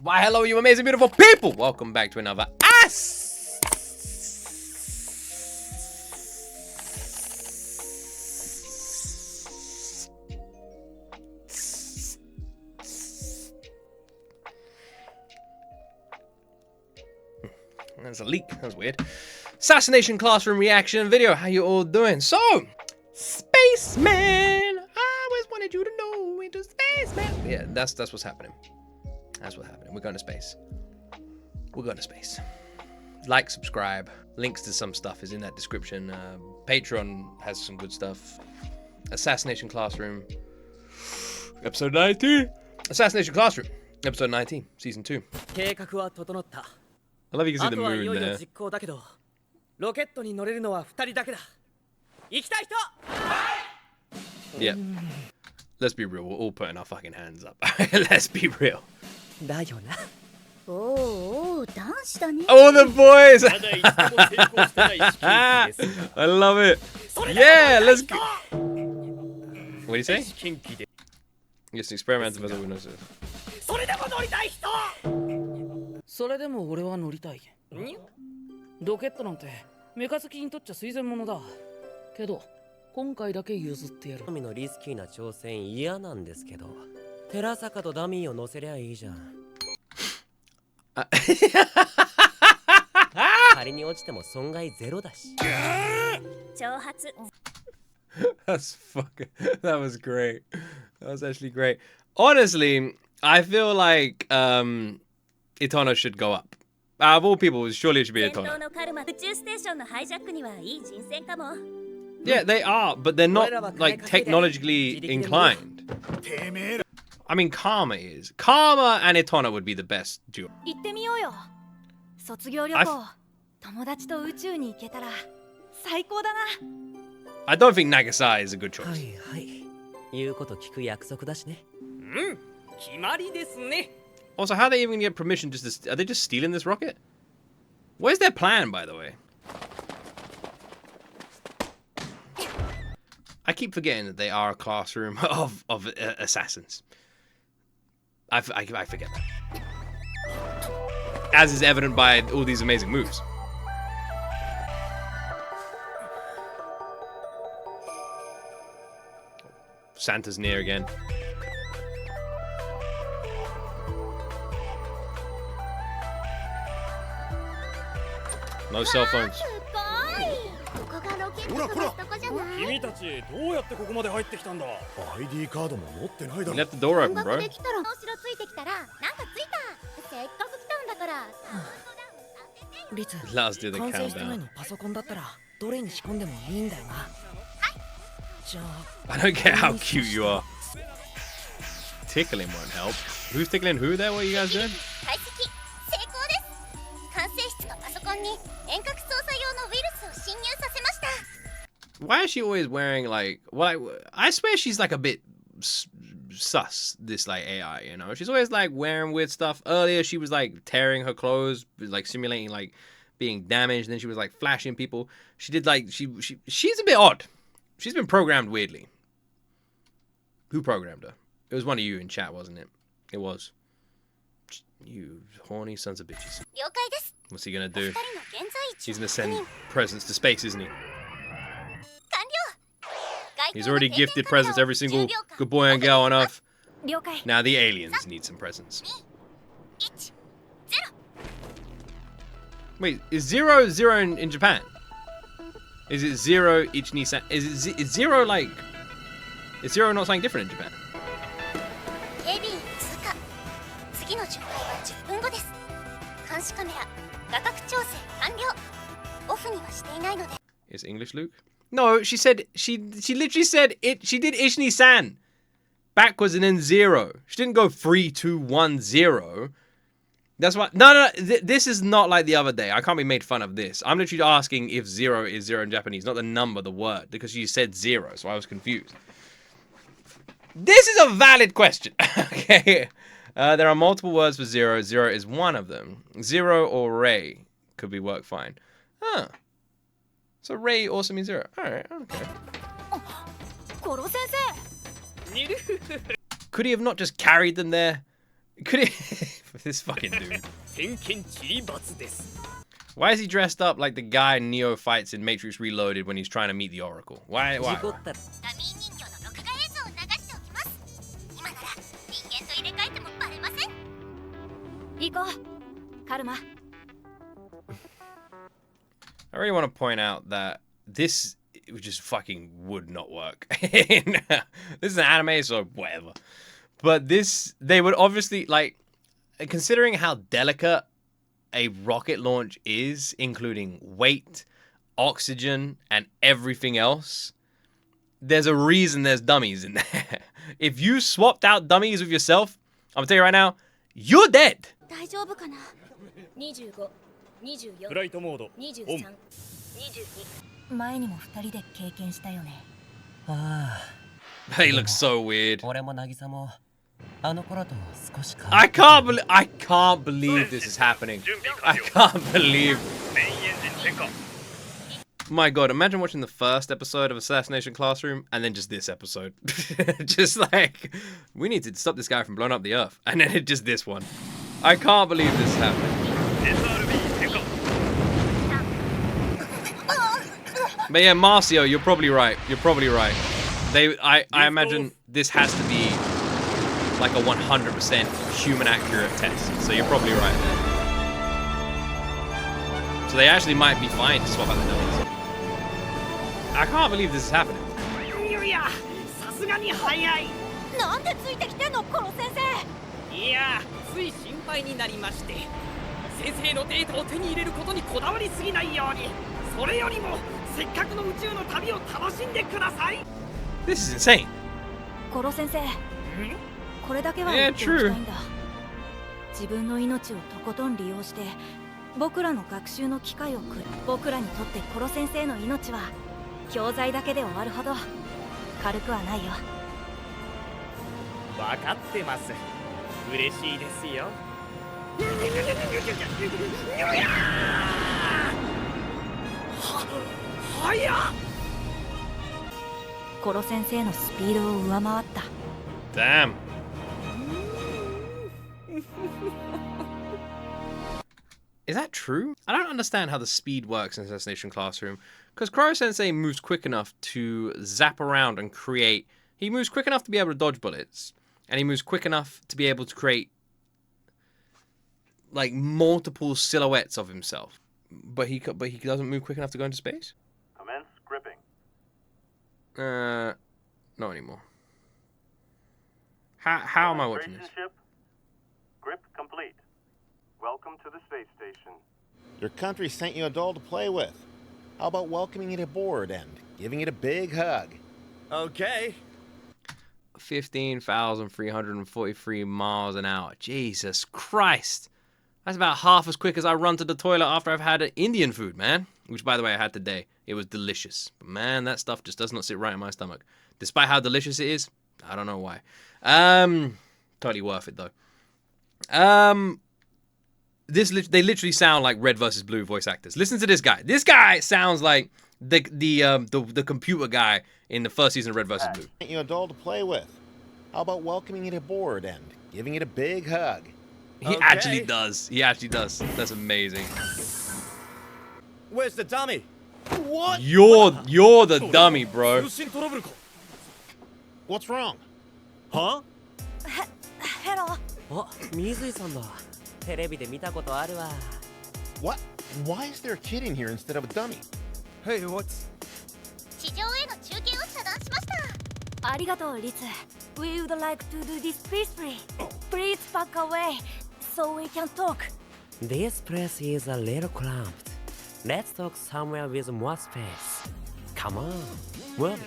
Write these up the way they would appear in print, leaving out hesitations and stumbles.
Why, hello, you amazing, beautiful people! Welcome back to another There's a leak. That was weird. Assassination Classroom reaction video. How you all doing? So, spaceman. I always wanted you to know into spaceman. Yeah, that's what's happening. That's what's happening. We're going to space. We're going to space. Like, subscribe. Links to some stuff is in that description. Patreon has some good stuff. Assassination Classroom. Episode 19. Assassination Classroom. Episode 19. Season 2. I love you can see the moon there. Yeah. Let's be real, we're all putting our fucking hands up. Let's be real. Oh, the boys! I love it. Yeah, let's go. What do you say? Yes, experiment with the それでも俺は乗りたい。ロケットなんてメカ好きにとっちゃ推薦物だ。けど今回だけ譲ってやる。のリスキーな挑戦嫌なんですけど、寺坂とダミーを乗せりゃいいじゃん。仮に落ちても損害ゼロだし。挑発。That's fucking. That was great. That was actually great. Honestly, I feel like Itono should go up. Of all people, surely it should be Itono. Yeah, they are, but they're not like technologically inclined. I mean, Karma is. Karma and Itono would be the best duo. I don't think Nagasai is a good choice. はいはい。言うこと聞く約束だしね。決まりですね。 Also, how are they even get permission just to... Are they just stealing this rocket? Where's their plan, by the way? I keep forgetting that they are a classroom of assassins. I forget that. As is evident by all these amazing moves. Santa's near again. No cell phones. You left the door open, bro. Let's do the countdown. I don't get how cute you are. Tickling won't help. Who's tickling who there? What are you guys doing? Why is she always wearing like? Well, I swear she's like a bit sus. This like AI, you know. She's always like wearing weird stuff. Earlier she was like tearing her clothes, like simulating like being damaged. Then she was like flashing people. She did like she's a bit odd. She's been programmed weirdly. Who programmed her? It was one of you in chat, wasn't it? It was. You horny sons of bitches. What's he gonna do? He's gonna send presents to space, isn't he? He's already gifted presents every single good boy and girl on Earth. Now the aliens need some presents. Wait, is zero in Japan? Is it zero Ichni-san? Is zero like... Is zero not something different in Japan? Is English Luke? No, she said she literally said it. She did Ishni-san backwards and then zero. She didn't go 3, 2, 1, 0. That's why. No. This is not like the other day. I can't be made fun of this. I'm literally asking if zero is zero in Japanese, not the number, the word, because you said zero, so I was confused. This is a valid question. Okay. There are multiple words for zero. Zero is one of them. Zero or Ray could be work fine. Huh. So Ray also means zero. Alright, okay. Could he have not just carried them there? Could it? This fucking dude. Why is he dressed up like the guy Neo fights in Matrix Reloaded when he's trying to meet the Oracle? Why? 事故った ダミー人形の録画映像を流しておきます。今なら人間と入れ替えてもバレません。行こう、カルマ。I really want to point out that this just fucking would not work. This is an anime, so whatever. But this, they would obviously, like, considering how delicate a rocket launch is, including weight, oxygen, and everything else, there's a reason there's dummies in there. If you swapped out dummies with yourself, I'm gonna tell you right now, you're dead. 大丈夫かな。25、24、フライトモード23、オン。 22。前にも2人で経験したよね。あ They look so weird. あ俺も渚もあの頃と少し変わ I can't believe this is happening. I can't believe. メインエンジン点火。 My god, imagine watching the first episode of Assassination Classroom and then just this episode. Just like, we need to stop this guy from blowing up the earth. And then just this one. I can't believe this is happening. SRB 点火。 But yeah, Marcio, you're probably right. You're probably right. I imagine this has to be like a 100% human accurate test. So you're probably right there. So they actually might be fine to swap out the dummies. I can't believe this is happening. いや、さすがに早い。なんでついてきてんの、コロ先生。いや、つい心配になりまして。先生のデータを手に入れることにこだわりすぎないように。それよりも、せっかくの宇宙の旅を楽しんでください。This is insane. コロ先生。これだけは言っておきたいんだ。自分の命をとことん利用して、僕らの学習の機会をくれ。僕らにとってコロ先生の命は。教材だけで終わるほど軽くはないよ。分かってます。嬉しいですよ。早っ。コロ先生のスピードを上回った。Damn. Is that true? I don't understand how the speed works in Assassination Classroom. Because Koro-sensei moves quick enough to zap around and create... He moves quick enough to be able to dodge bullets. And he moves quick enough to be able to create... like, multiple silhouettes of himself. But he doesn't move quick enough to go into space? Commence gripping. Not anymore. How am I watching this? Ship. Grip complete. Welcome to the space station. Your country sent you a doll to play with. How about welcoming it aboard and giving it a big hug? Okay. 15,343 miles an hour. Jesus Christ. That's about half as quick as I run to the toilet after I've had Indian food, man. Which, by the way, I had today. It was delicious. But man, that stuff just does not sit right in my stomach. Despite how delicious it is, I don't know why. Totally worth it, though. They literally sound like Red vs. Blue voice actors. Listen to this guy. This guy sounds like the computer guy in the first season of Red vs. Blue. Sent you a doll to play with. How about welcoming it aboard and giving it a big hug? He actually does. He actually does. That's amazing. Where's the dummy? What? You're the dummy, bro. 通信トラブルか。 What's wrong? Huh? ヘロ。あ、水井さんだ。テレビで見たことあるわ。What? Why is there a kid in here instead of a dummy? Hey, what's... 地上への中継を遮断しました。ありがとう、リツ。We would like to do this peacefully. Please back away, so we can talk. This place is a little cramped. Let's talk somewhere with more space. Come on, move.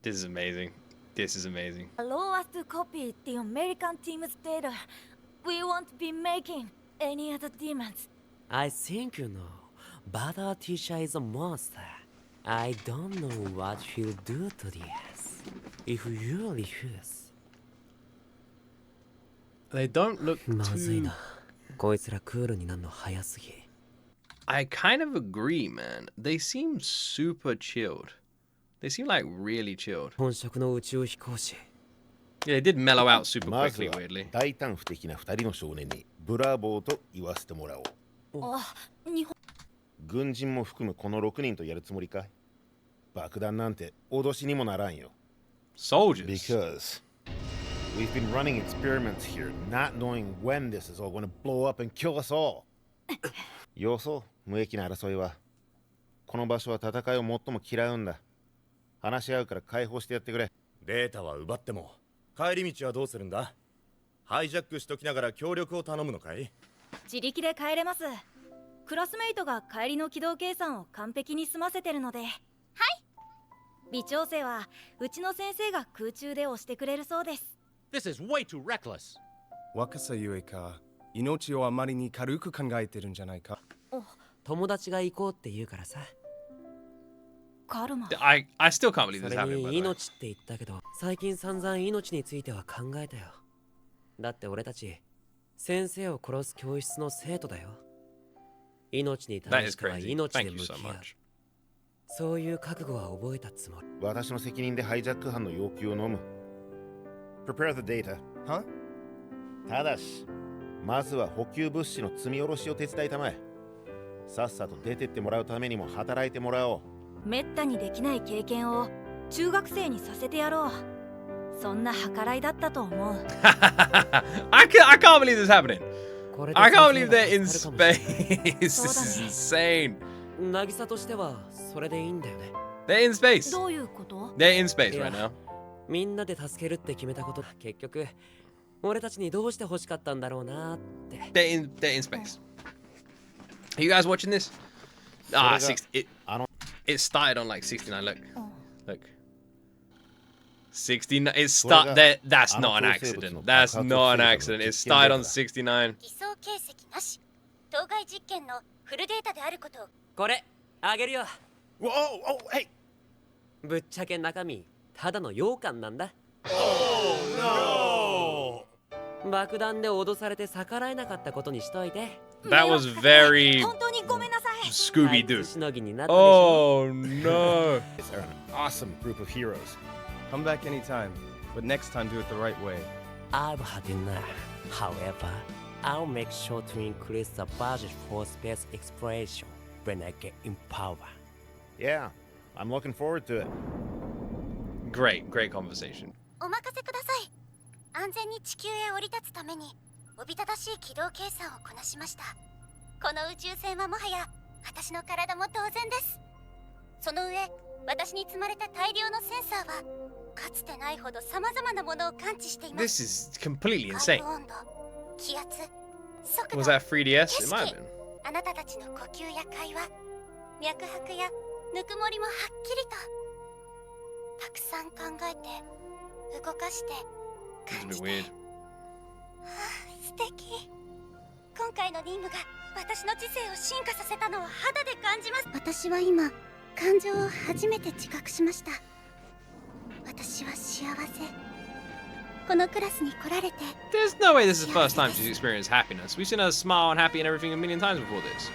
This is amazing. This is amazing. Allow us to copy the American team's data. We won't be making any other demons. I think you know, but our teacher is a monster. I don't know what he'll do to this if you refuse. They don't look まずい too... な。こいつらクールになるの早すぎ。I kind of agree, man. They seem super chilled. They seem like really chilled. 本職の宇宙飛行士。Yeah, it did mellow out super まず quickly, は weirdly. 大胆不敵な2人の少年にブラボーと言わせてもらおう。あ、日本軍人も含むこの6人とやるつもりか？爆弾なんて脅しにもならんよ。Soldiers. Because we've been running experiments here, not knowing when this is all going to blow up and kill us all. 要素無益な争いは。この場所は戦いを最も嫌うんだ。話し合うから解放してやってくれ。データは奪っても帰り道はどうするんだ？ハイジャックしときながら協力を頼むのかい？自力で帰れます。クラスメイトが帰りの軌道計算を完璧に済ませてるので。はい。微調整はうちの先生が空中で押してくれるそうです。This is way too reckless. 若さゆえか、命をあまりに軽く考えてるんじゃないか。友達が行こうって言うからさ。カルマ。I still can't believe そ this れ happened, by に the way. 命って言ったけど、最近散々命については考えたよ。だって俺たち、先生を殺す教室の生徒だよ。命に That 対 is しては crazy. 命 Thank で you 向き so 合う。 much. そういう覚悟は覚えたつもり。私の責任でハイジャック犯の要求を飲む。Prepare the data. は？ただし、まずは補給物資の積み下ろしを手伝いたまえ。さっさと出てってもらうためにも働いてもらおう。めったにできない経験を中学生にさせてやろう。そんな計らいだったと思う。I can't believe this is happening. これで I can't 先 believe 生 they're in が助かるかもしれない space. This is insane. 渚としてはそれでいいんだよね。They're in space. どういうこと？ They're in space いや right now. みんなで助けるって決めたことだ。結局俺たちにどうして欲しかったんだろうなって。They're in space. Are you guys watching this? Ah, it started on like 69. Look. 69. That's not an accident. That's not an accident. It started on 69. 偽装形跡なし。当該実験のフルデータであることを。これあげるよ。Whoa, oh, hey! ぶっちゃけ中身ただの羊羹なんだ。爆弾で脅されて逆らえなかったことにしといて。That was very 本当にごめんなさい。 Scooby Doo. しのぎになったでしょ。 Oh no. They're an awesome group of heroes. Come back anytime, but next time do it the right way. I've had enough. However, I'll make sure to increase the budget for space exploration when I get in power. Yeah, I'm looking forward to it. Great conversation. お任せください。安全に地球へ降り立つためにおびただしい軌道計算をこなしました。この宇宙船はもはや私の体も当然です。その上、私に積まれた大量のセンサーはかつてないほど様々なものを感知しています。 This is completely insane. 温度、気圧、速度、 Was that 3DS? It might have 景色 been. あなたたちの呼吸や会話、脈拍やぬくもりもはっきりとたくさん考えて動かして感 It's a じ bit て。 weird. 素敵。今回の任務が私の知性を進化させたのを肌で感じます。私は今感情を初めて自覚しました。私は幸せ。このクラスに来られて There's no way this is the first time she's experienced happiness. We've seen her smile and happy and everything a million times before this.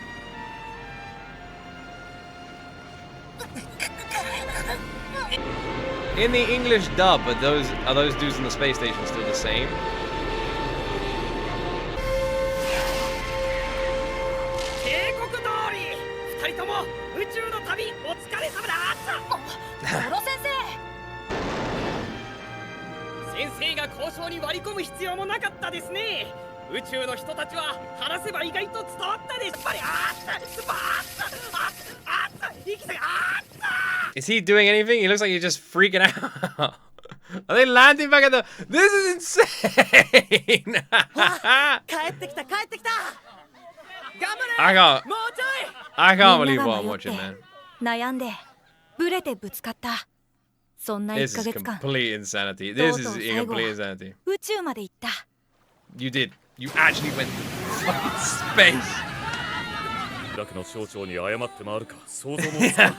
In the English dub, are those dudes in the space station still the same? 警告通り、二人とも宇宙の旅お疲れ様だった。コロ先先生が交渉に割り込む必要もなかったですね。宇宙の人たちは話せば意外と伝わったです。やっぱりIs he doing anything? He looks like he's just freaking out. Are they landing back at the... This is insane! 帰ってきた帰ってきた。頑張れ。 I can't... もうちょい。 I can't みん believe な what が I'm 迷 watching, って man. 悩んでブレてぶつかった。そんな This 1ヶ is 月間 complete insanity. This is とうとう最後は complete insanity. 宇宙まで行った。 You did. You actually went to fucking space. だけの省庁に謝って回るか想像もつかん。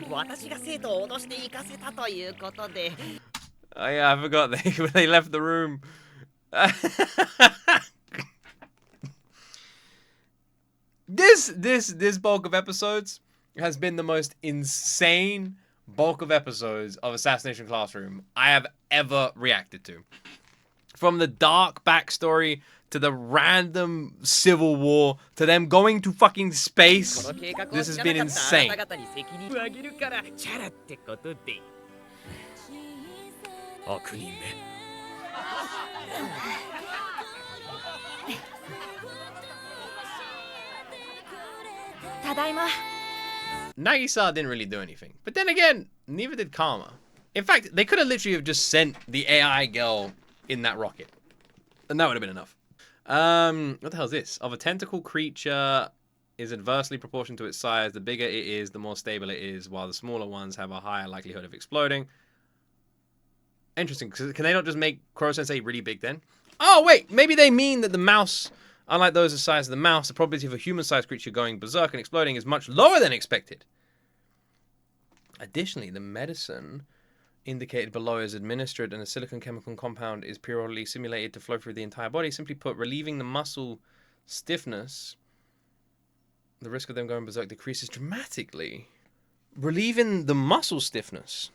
私が生徒を脅して行かせたということで。 Oh yeah, I forgot they left the room. This bulk of episodes has been the most insane bulk of episodes of Assassination Classroom I have ever reacted to. From the dark backstory to the random civil war to them going to fucking space. This has been insane. Nagisa didn't really do anything. But then again, neither did Karma. In fact, they could have literally have just sent the AI girl in that rocket. And that would have been enough. What the hell is this? Of a tentacle creature is adversely proportional to its size. The bigger it is, the more stable it is, while the smaller ones have a higher likelihood of exploding. Interesting. Can they not just make Kuro-sensei really big then? Oh, wait. Maybe they mean that the mouse, unlike those the size of the mouse, the probability of a human-sized creature going berserk and exploding is much lower than expected. Additionally, the medicine indicated below is administered and a silicon chemical compound is periodically simulated to flow through the entire body. Simply put, relieving the muscle stiffness, the risk of them going berserk decreases dramatically. Relieving the muscle stiffness.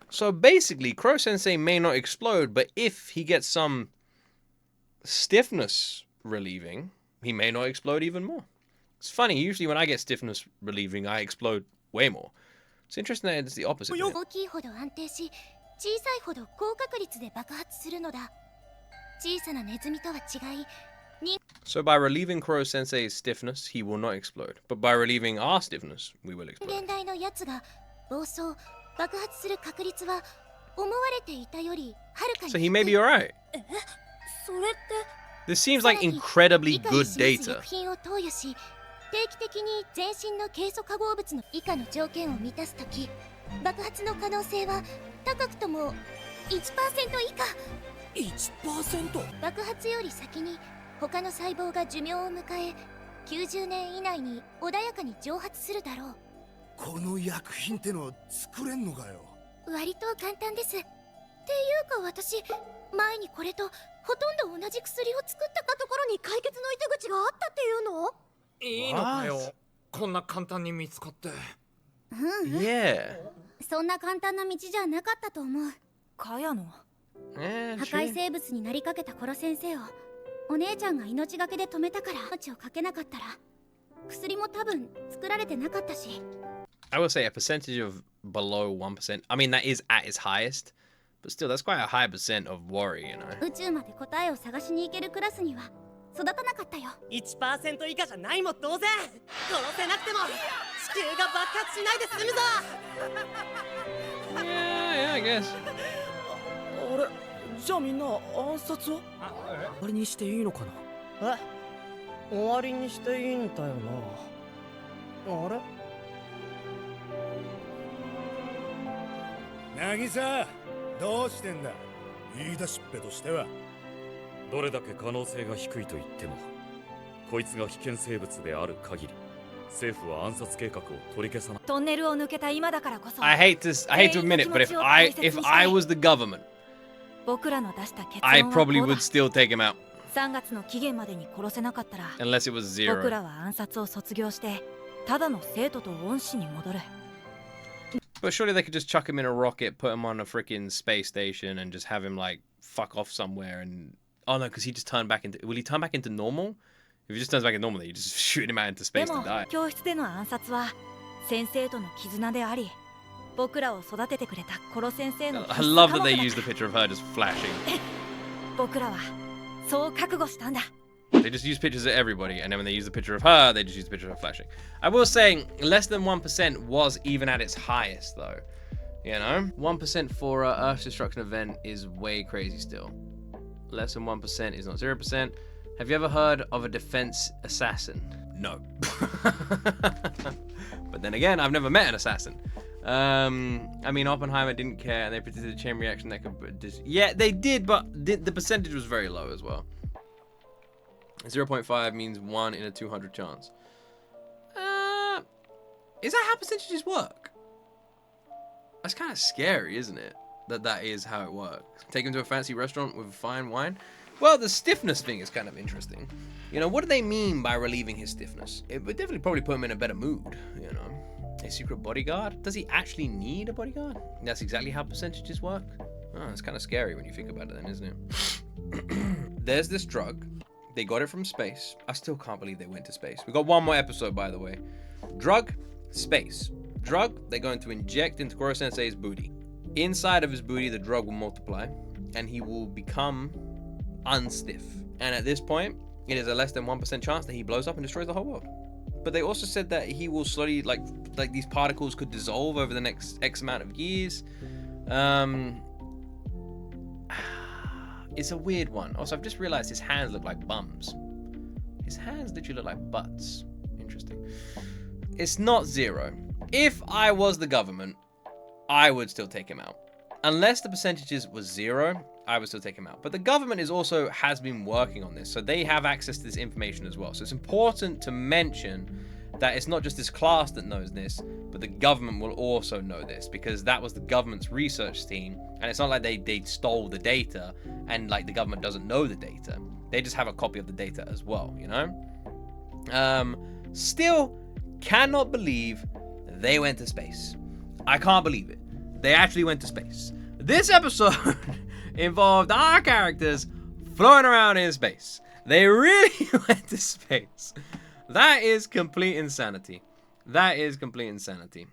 So basically, Kuro-sensei may not explode, but if he gets some stiffness relieving, he may not explode even more. It's funny, usually when I get stiffness relieving, I explode way more. It's interesting that it's the opposite. So by relieving Kuro-sensei's stiffness, he will not explode. But by relieving our stiffness, we will explode. So he may be alright. This seems like incredibly good data. 定期的に全身のケイ素化合物の以下の条件を満たすとき、爆発の可能性は高くとも 1% 以下。 1%？ 爆発より先に他の細胞が寿命を迎え、90年以内に穏やかに蒸発するだろう。この薬品っての作れんのかよ。割と簡単です。っていうか私、前にこれとほとんど同じ薬を作ったところに解決の糸口があったっていうの？ いいのかよ。こんな簡単に見つかって。Yeah. そんな簡単な道じゃなかったと思う。かやの。破壊生物になりかけたコロ先生をお姉ちゃんが命がけで止めたから命をかけなかったら薬も多分作られてなかったし。I will say a percentage of below 1%. I mean that is at its highest, but still that's quite a high percent of worry, you know. 宇宙まで答えを探しに行けるクラスには。 育たなかったよ。 1% 以下じゃないも同然。殺せなくても地球が爆発しないで済むぞ。 Yeah, I guess. あれ、じゃあみんな暗殺は？終わりにしていいのかな？え？終わりにしていいんだよな。あれ？渚、どうしてんだ？言い出しっぺとしては。 どれだけ可能性が低いと言っても、こいつが危険生物である限り、政府は暗殺計画を取り消さない。トンネルを抜けた今だからこそ。I hate to admit it, but if I was the government, 僕らの出した結論は I probably would still take him out. 3月の期限までに殺せなかったら、 unless it was 0. 僕らは暗殺を卒業して、ただの生徒と恩師に戻る。 But surely they could just chuck him in a rocket, put him on a freaking space station, and just have him like fuck off somewhere and. Oh no, because he just turned back into. Will he turn back into normal? If he just turns back into normal, then you just shoot him out into space to die. 教室での暗殺は先生との絆であり、僕らを育ててくれたコロ先生の。I love that they use the picture of her just flashing. 僕らはそう覚悟したんだ。 They just use pictures of everybody, and then when they use the picture of her, they just use the picture of her flashing. I will say, less than 1% was even at its highest, though. You know, 1% for an Earth destruction event is way crazy still. Less than 1% is not 0%. Have you ever heard of a defense assassin? No. But then again, I've never met an assassin. I mean, Oppenheimer didn't care, and they predicted a chain reaction that could... Yeah, they did, but the percentage was very low as well. 0.5 means 1 in a 200 chance. Is that how percentages work? That's kind of scary, isn't it? That is how it works. Take him to a fancy restaurant with fine wine. Well, the stiffness thing is kind of interesting. You know, what do they mean by relieving his stiffness? It would definitely probably put him in a better mood, you know. A secret bodyguard? Does he actually need a bodyguard? That's exactly how percentages work. Oh, it's kind of scary when you think about it then, isn't it? There's this drug. They got it from space. I still can't believe they went to space. We got one more episode, by the way. Drug, space. Drug, they're going to inject into Koro Sensei's booty. Inside of his booty, the drug will multiply, and he will become unstiff. And at this point, it is a less than 1% chance that he blows up and destroys the whole world. But they also said that he will slowly, like these particles could dissolve over the next X amount of years. It's a weird one. Also, I've just realized his hands look like bums. His hands literally look like butts. Interesting. It's not Zero. If I was the government, I would still take him out. Unless the percentages was 0, I would still take him out. But the government has been working on this, so they have access to this information as well. So it's important to mention that it's not just this class that knows this, but the government will also know this, because that was the government's research team, and it's not like they stole the data and like the government doesn't know the data. They just have a copy of the data as well, you know? Still cannot believe they went to space. I can't believe it. They actually went to space. This episode involved our characters floating around in space. They really went to space. That is complete insanity. That is complete insanity.